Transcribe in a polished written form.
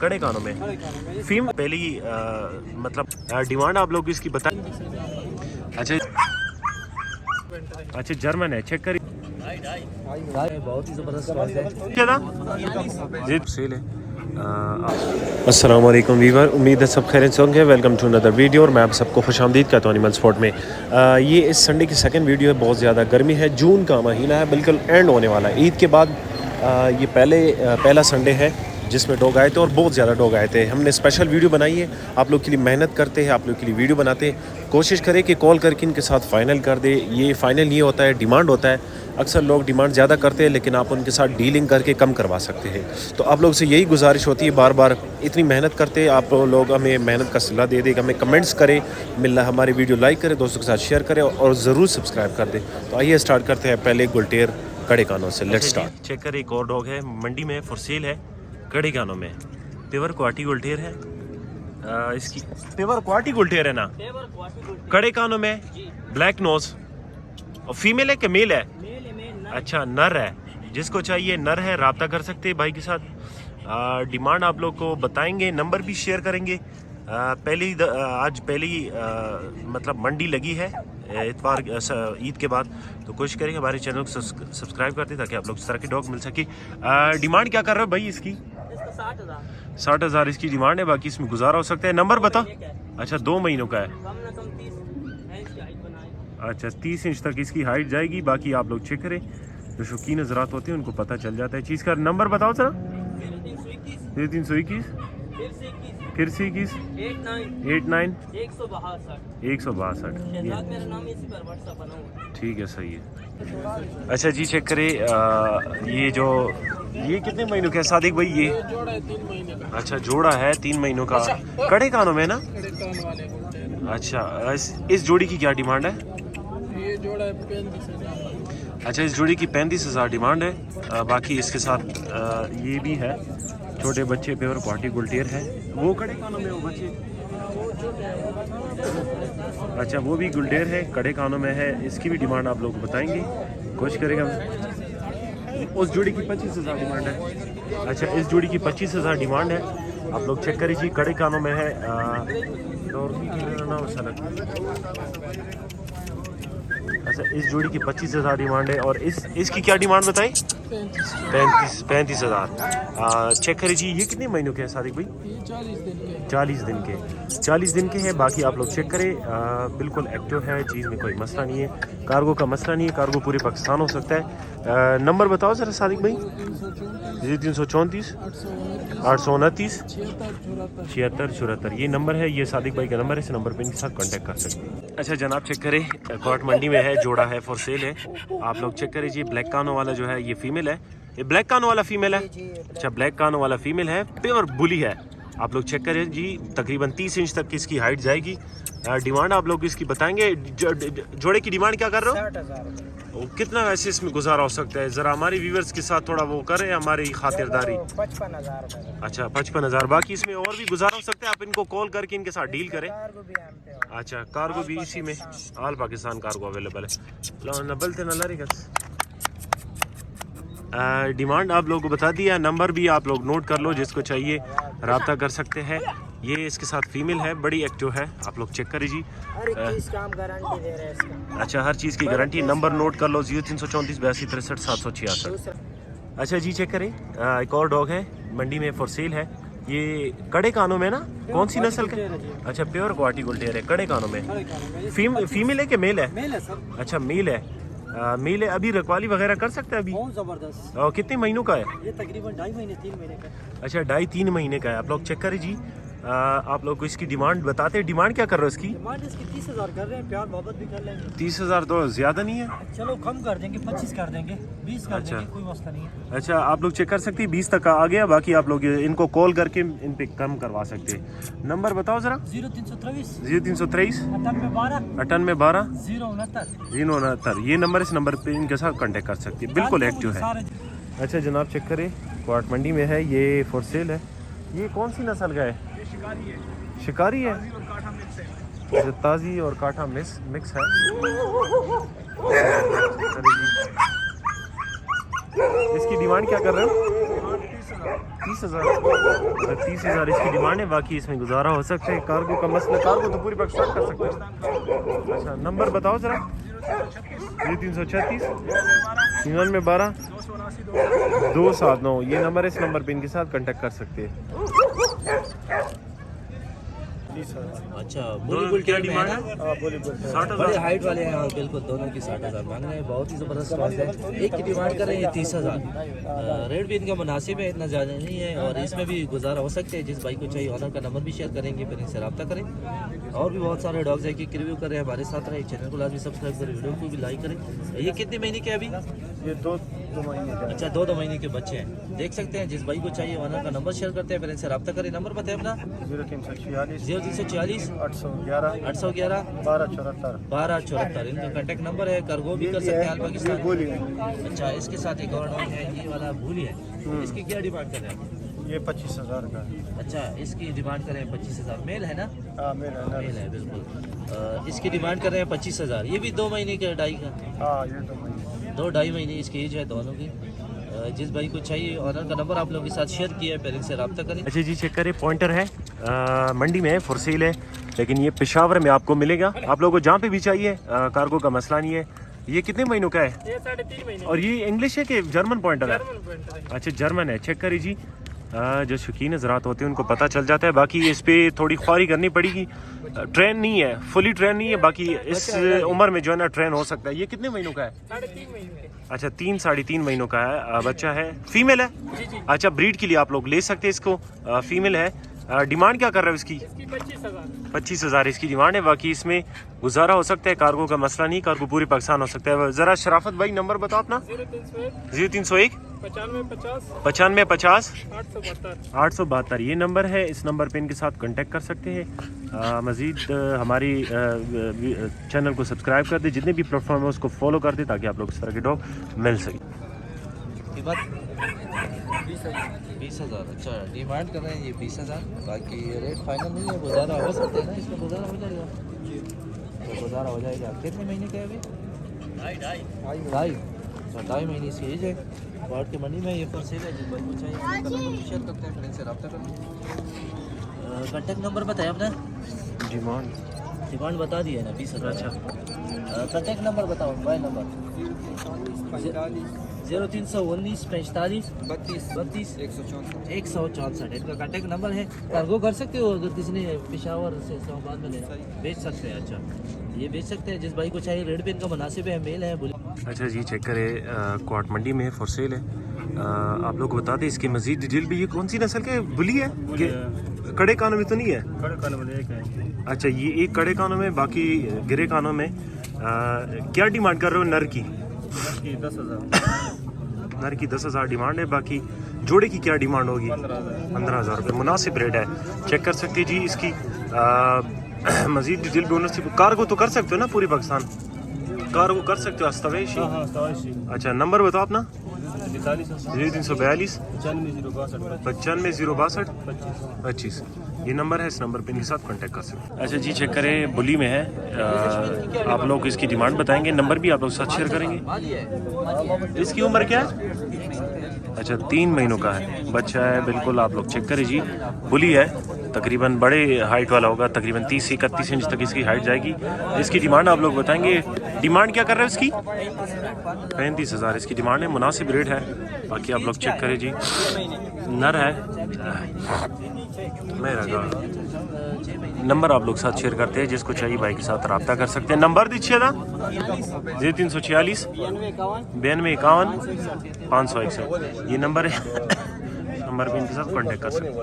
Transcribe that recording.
कड़े कानों में फीम पहली मतलब डिमांड आप लोग इसकी बता। अच्छा अच्छा जर्मन है, चेक करिए बहुत ही जबरदस्त सेल है। अस्सलाम वालेकुम वीवर, उम्मीद है सब खैरियत से होंगे। वेलकम टू अनदर वीडियो और मैं आप सबको खुशामदीद कहता हूँ एनिमल स्पोर्ट में। ये इस संडे की सेकंड वीडियो है। बहुत ज़्यादा गर्मी है, जून का महीना है, बिल्कुल एंड होने वाला है। ईद के बाद ये पहला संडे है जिसमें डॉग आए थे और बहुत ज़्यादा डॉग आए थे। हमने स्पेशल वीडियो बनाई है, आप लोग के लिए मेहनत करते हैं, आप लोग के लिए वीडियो बनाते हैं। कोशिश करें कि कॉल करके इनके साथ फ़ाइनल कर दे। ये फ़ाइनल ये होता है, डिमांड होता है। अक्सर लोग डिमांड ज़्यादा करते हैं लेकिन आप उनके साथ डीलिंग करके कम करवा सकते हैं। तो आप लोग से यही गुजारिश होती है, बार बार इतनी मेहनत करते हैं आप लोग, हमें मेहनत का सिला दे दें, हमें कमेंट्स करें, मिलना हमारी वीडियो लाइक करें, दोस्तों के साथ शेयर करें और ज़रूर सब्सक्राइब कर दें। तो आइए स्टार्ट करते हैं पहले गुलटेर कड़े कानों से। Let's start. चेक करें, एक और डॉग है मंडी में फॉर सेल है, कड़े कानों में। पेवर क्वालिटी गुलटेर है, इसकी पेवर क्वालिटी गुलटेर है ना, कड़े कानों में, ब्लैक नोज। और फीमेल है कि मेल है? अच्छा नर है। जिसको चाहिए नर है, रब्ता कर सकते हैं भाई के साथ। डिमांड आप लोग को बताएंगे, नंबर भी शेयर करेंगे। आज पहली मतलब मंडी लगी है इतवार ईद के बाद, तो कोशिश करेंगे हमारे चैनल को सब्सक्राइब कर दें ताकि आप लोग इस तरह के डॉग मिल सके। डिमांड क्या कर रहे हो भाई इसकी? 60,000 इसकी डिमांड है, बाकी इसमें गुजारा हो सकता है। नंबर बता। अच्छा 2 महीनों का है। अच्छा 30 इंच तक इसकी हाइट जाएगी। बाकी आप लोग चेक करें, जो शौकीन हजरात होते हैं उनको पता चल जाता है चीज़ का। नंबर बताओ सर। 321 फिर से 21 89 162। ठीक है, सही है। अच्छा जी चेक करें, ये कितने महीनों का है सादिक भाई? ये अच्छा जोड़ा है 3 महीनों का, कड़े कानों में ना। अच्छा इस जोड़ी की क्या डिमांड है? ये जोड़ा 35,000। अच्छा इस जोड़ी की 35,000 डिमांड है। बाकी इसके साथ ये भी है, छोटे बच्चे पेवर क्वालिटी गुलटेर है। वो कड़े कानों में वो बच्चे, अच्छा वो भी गुलटेर है, कड़े कानों में है। इसकी भी डिमांड आप लोग को बताएंगे, कोशिश करेगा। उस जोड़ी की 25,000 डिमांड है। अच्छा इस जोड़ी की 25,000 डिमांड है, आप लोग चेक करिए जी, कड़े कानों में है। अच्छा इस जोड़ी की 25,000 डिमांड है। और इसकी क्या डिमांड बताई? 35,000। चेक करिए जी, ये कितने महीनों के हैं सादिक भाई? 40 दिन के हैं। बाकी आप लोग चेक करें, बिल्कुल एक्टिव है, चीज़ में कोई मसला नहीं है, कार्गो का मसला नहीं है, कार्गो पूरे पाकिस्तान हो सकता है। नंबर बताओ सर सादिक भाई। 334 829 76 ये नंबर है, ये सादिक भाई का नंबर है। इस नंबर पे इनके साथ कांटेक्ट कर सकते हैं। अच्छा जनाब चेक करें, कोट मंडी में है, जोड़ा है, फॉर सेल है। आप लोग चेक करें जी, ब्लैक कानो वाला जो है ये फीमेल है। ये ब्लैक कानो वाला फीमेल है। अच्छा ब्लैक कानो वाला फीमेल है, प्योर बुली है। आप लोग चेक करें जी, तकरीबन 30 इंच तक इसकी हाइट जाएगी। डिमांड आप लोग इसकी बताएंगे। जोड़े की डिमांड क्या कर रहे हो? 60,000। कितना वैसे इसमें गुजारा हो सकता है? ज़रा हमारे व्यूवर्स के साथ थोड़ा वो करें, हमारी खातिरदारी। 55,000। अच्छा 55,000। बाकी इसमें और भी गुजारा हो सकता है, आप इनको कॉल करके इनके साथ डील करें। अच्छा कार्गो भी इसी में, ऑल पाकिस्तान कार्गो अवेलेबल है। डिमांड आप लोगों को बता दिया, नंबर भी आप लोग नोट कर लो, जिसको चाहिए रब्ता कर सकते हैं। ये इसके साथ फीमेल है, बड़ी एक्टिव है, आप लोग चेक करें जी। गारंटी दे रहे हैं इसका। अच्छा हर चीज़ की गारंटी। नंबर नोट कर लो, 0334 82 63 766। अच्छा जी चेक करें, एक और डॉग है मंडी में फॉर सेल है। ये कड़े कानों में ना, कौन सी नस्ल का? अच्छा प्योर क्वालिटी गुलटेर है, कड़े कानों में। फीमेल है कि मेल है? मेल है सर। अच्छा मेल है, मेल है। अभी रखवाली वगैरह कर सकते हैं अभी? बहुत जबरदस्त। और कितने महीनों का है? ये तकरीबन 2.5 महीने 3 महीने का। अच्छा 2.5-3 महीने का है। आप लोग चेक करें जी, आप लोग को इसकी डिमांड बताते हैं। डिमांड क्या कर रहे हो इसकी? डिमांड इसकी 30,000 कर रहे हैं, प्यार मोहब्बत भी कर लेंगे। 30,000 तो ज़्यादा नहीं है? चलो कम कर देंगे, 25 कर देंगे, 20 कर अच्छा। देंगे, कोई मसला नहीं है। अच्छा आप लोग चेक कर सकते हैं, 20 तक का आ गया। बाकी आप लोग इनको कॉल करके इन पे कम करवा सकते हैं। नंबर बताओ ज़रा। 0323 0323 98 12 069 069। ये नंबर, इस नंबर पे इनके साथ कांटेक्ट कर सकते हैं, बिल्कुल एक्टिव है। अच्छा जनाब चेक करें, क्वाट मंडी में है, ये फॉर सेल है। ये कौन सी नस्ल का है? शिकारी है, जो ताज़ी और काठा मिक्स है। इसकी डिमांड क्या कर रहे हो? 30,000 30,000 इसकी डिमांड है। बाकी इसमें गुजारा हो सकता है। कार्गो का मसला, कार्गो तो पूरी पाकिस्तान कर सकते हैं। अच्छा नंबर बताओ ज़रा। 336 9312 279 ये नंबर है। इस नंबर पे इनके साथ कांटेक्ट कर सकते हैं। अच्छा दोनों बुल क्या टेल में डिमांड है है? ना? 60,000 बड़े हाइट वाले हैं। हाँ बिल्कुल, दोनों की 60,000 मांग रहे हैं। बहुत ही ज़बरदस्त क्रॉस है। एक की डिमांड कर रहे हैं 30,000। रेट भी इनका मुनासिब है, इतना ज़्यादा नहीं है और इसमें भी गुजारा हो सकते हैं। जिस भाई को चाहिए ऑनर का नंबर भी शेयर करेंगे, फिर इनसे रब्ता करें। और भी बहुत सारे डॉग्स हैं कि रिव्यू कर रहे हैं। हमारे साथ रहे, चैनल को लाजमी सब्सक्राइब करें, वीडियो को भी लाइक करें। ये कितने महीने के अभी? ये दो महीने का। अच्छा 2 महीने के बच्चे हैं। देख सकते हैं। जिस भाई को चाहिए ऑनर का नंबर शेयर करते हैं, फिर इनसे रब्ता करें। नंबर बताएं अपना। 0346 0346 811 811 1274। इनका कांटेक्ट नंबर है। कार्गो भी कर सकते हैं ऑल पाकिस्तान। अच्छा इसके साथ एक और डॉग है, ये वाला भूली है। इसकी क्या डिमांड कर रहे हैं? ये 25,000 का। अच्छा इसकी डिमांड कर रहे हैं 25,000। मेल है ना? हाँ मेरा मेल है बिल्कुल। इसकी डिमांड कर रहे हैं 25,000। ये भी 2 महीने का डाई का। हाँ ये 2 महीने। 2-2.5 महीने इसकी एज है दोनों की। जिस भाई को चाहिए ऑनर का नंबर आप लोगों के साथ शेयर किया है, फिर इनसे रब्ता करें। अच्छा जी चेक करें। पॉइंटर है, मंडी में है, फॉर सेल है, लेकिन ये पेशावर में आपको मिलेगा। आप लोगों को जहाँ पे भी चाहिए, कार्गो का मसला नहीं है। ये कितने महीनों का है? ये 3.5 महीने। और ये इंग्लिश है कि जर्मन पॉइंटर है? पॉइंटर है। अच्छा जर्मन है। चेक करिए जी। जो शौकीन ज़रात होते हैं उनको पता चल जाता है। बाकी इस पे थोड़ी ख्वारी करनी पड़ेगी। ट्रेन नहीं है, फुली ट्रेन नहीं है। बाकी इस उम्र में जो है ना ट्रेन हो सकता है। ये कितने महीनों का है? 3.5 महीने। अच्छा 3-3.5 महीनों का है। बच्चा है, फीमेल है? जी जी। अच्छा ब्रीड के लिए आप लोग ले सकते हैं इसको। फीमेल है। डिमांड क्या कर रहे हो इसकी? इसकी 25,000। 25,000 इसकी डिमांड है। बाकी इसमें गुजारा हो सकता है। कार्गो का मसला नहीं, कार्गो पूरी पाकिस्तान हो सकता है। ज़रा शराफत भाई नंबर बताओ अपना। 0301 0301 95 50 95 50 872। 872 ये नंबर है। इस नंबर पे इनके साथ कांटेक्ट कर सकते हैं। मज़ीद हमारी चैनल को सब्सक्राइब कर दे, जितने भी प्लेटफॉर्म है उसको फॉलो कर दे, ताकि आप लोग इस तरह के डॉग मिल सके। 20,000। अच्छा डिमांड कर रहे हैं ये 20,000। बाकी रेट फाइनल नहीं है, गुजारा हो सकता है ना? इसमें गुजारा हो जाएगा, तो गुजारा हो जाएगा। कितने महीने का है अभी? 2.5 महीने इसकी एज है। वार्ड के मंडी में ये फॉर सेल है। जिस भाई को चाहिए उनका नंबर शेयर करते हैं, फिर इनसे रब्ता करते। कॉन्टैक्ट नंबर बताएं अपना। डिमांड बता दी है ना 20,000। अच्छा कॉन्टैक्ट नंबर बताओ, मोबाइल नंबर। 0319 45 32 164। इनका कांटेक्ट नंबर है। कार्गो कर सकते हो अगर किसी ने पेशावर से इस्लामाबाद में लेना, बेच सकते हैं। अच्छा ये बेच सकते हैं। जिस भाई को चाहिए रेट पे इनका मुनासिब है, मेल है। अच्छा जी चेक करें। क्वाट मंडी में फॉर सेल है। आप लोग बता दें इसकी मजीद डिटेल भी। ये कौन सी नस्ल के बुली है? कड़े कानों में तो नहीं है? कड़े कानों में एक है। अच्छा ये एक कड़े कानों में, बाकी गिरे कानों में। क्या डिमांड कर रहे हो नर की? 10,000। नर की 10,000 डिमांड है। बाकी जोड़े की क्या डिमांड होगी? 15,000 रुपये मुनासिब रेट है। चेक कर सकते हैं जी इसकी। मजीद डिटेल भी ओनरशिप कार्गो तो कर सकते हो ना पूरी पाकिस्तान? कार्गो कर सकते हो अस्तवेश? अच्छा नंबर बताओ अपना। 0342 95 062 25 ये नंबर है। इस नंबर पे इनके साथ कांटेक्ट कर सकते हैं। अच्छा जी चेक करें। बुली में है। आप लोग इसकी डिमांड बताएंगे, नंबर भी आप लोग साथ शेयर करेंगे। इसकी उम्र क्या है? अच्छा 3 महीनों का है। बच्चा है बिल्कुल। आप लोग चेक करें जी। बुली है, तकरीबन बड़े हाइट वाला होगा। तकरीबन 30 से 31 इंच तक इसकी हाइट जाएगी। इसकी डिमांड आप लोग बताएंगे। डिमांड क्या कर रहे हो इसकी? 35,000 इसकी डिमांड है। मुनासिब रेट है। बाकी आप लोग चेक करें जी। नर है। मेरा नंबर आप लोग साथ शेयर करते हैं। जिसको चाहिए भाई के साथ रब्ता कर सकते हैं। नंबर दीजिए ना। 0346 92 51 561 ये नंबर है। नंबर पे इनके साथ कांटेक्ट कर सकते हैं।